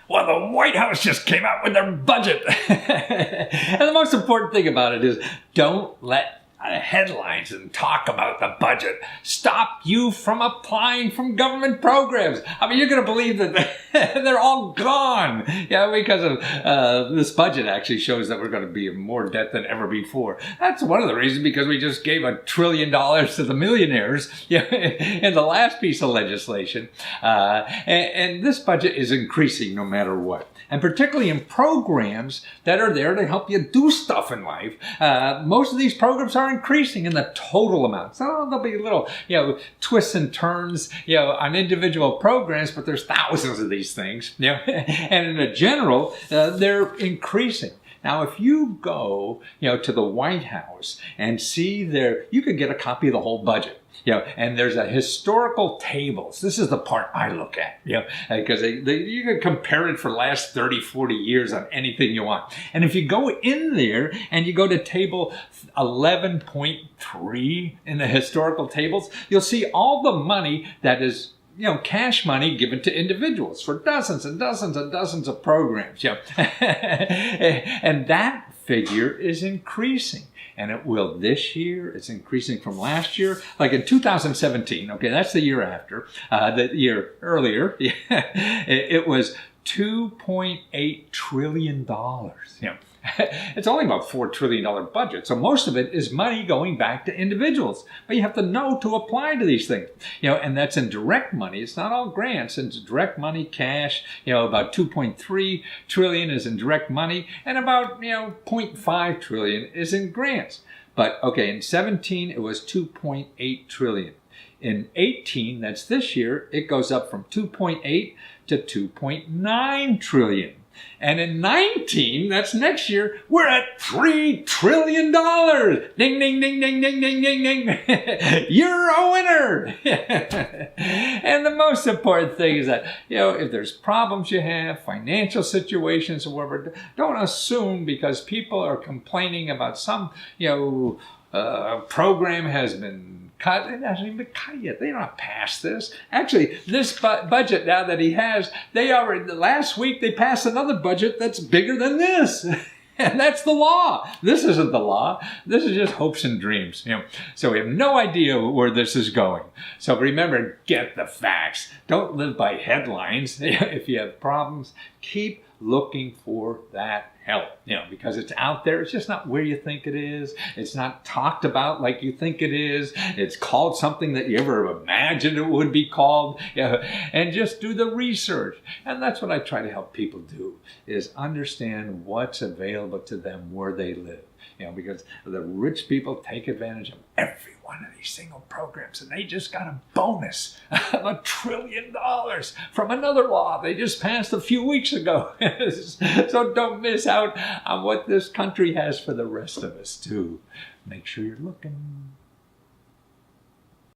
Well, the White House just came out with their budget. And the most important thing about it is don't let headlines and talk about the budget stop you from applying from government programs. I mean, you're going to believe that they're all gone. Yeah, because of this budget actually shows that we're going to be in more debt than ever before. That's one of the reasons, because we just gave $1 trillion to the millionaires in the last piece of legislation. And this budget is increasing no matter what. And particularly in programs that are there to help you do stuff in life. Most of these programs are increasing in the total amount. So there'll be little, twists and turns, on individual programs, but there's thousands of these things, and in a general, they're increasing. Now, if you go, to the White House and see you can get a copy of the whole budget. And there's a historical tables. This is the part I look at, because you can compare it for the last 30, 40 years on anything you want. And if you go in there and you go to table 11.3 in the historical tables, you'll see all the money that is cash money given to individuals for dozens and dozens and dozens of programs. And that figure is increasing. And it will this year. It's increasing from last year. Like in 2017, okay, that's the year after, the year earlier, it was $2.8 trillion. It's only about $4 trillion budget. So most of it is money going back to individuals. But you have to know to apply to these things. And that's in direct money. It's not all grants. It's direct money, cash. About 2.3 trillion is in direct money. And about, 0.5 trillion is in grants. But, okay, in 17, it was 2.8 trillion. In 18, that's this year, it goes up from 2.8 to 2.9 trillion. And in 19, that's next year, we're at $3 trillion. Ding, ding, ding, ding, ding, ding, ding, ding. You're a winner. And the most important thing is that, if there's problems you have, financial situations or whatever, don't assume because people are complaining about some, program has been cut. It hasn't even been cut yet. They're not past this. Actually, this budget now that he has, last week they passed another budget that's bigger than this. And that's the law. This isn't the law. This is just hopes and dreams. So we have no idea where this is going. So remember, get the facts. Don't live by headlines. If you have problems, keep looking for that help, because it's out there. It's just not where you think it is. It's not talked about like you think it is. It's called something that you ever imagined it would be called, and just do the research. And that's what I try to help people do, is understand what's available to them where they live. Because the rich people take advantage of every one of these single programs, and they just got a bonus of $1 trillion from another law they just passed a few weeks ago. So don't miss out on what this country has for the rest of us too. Make sure you're looking.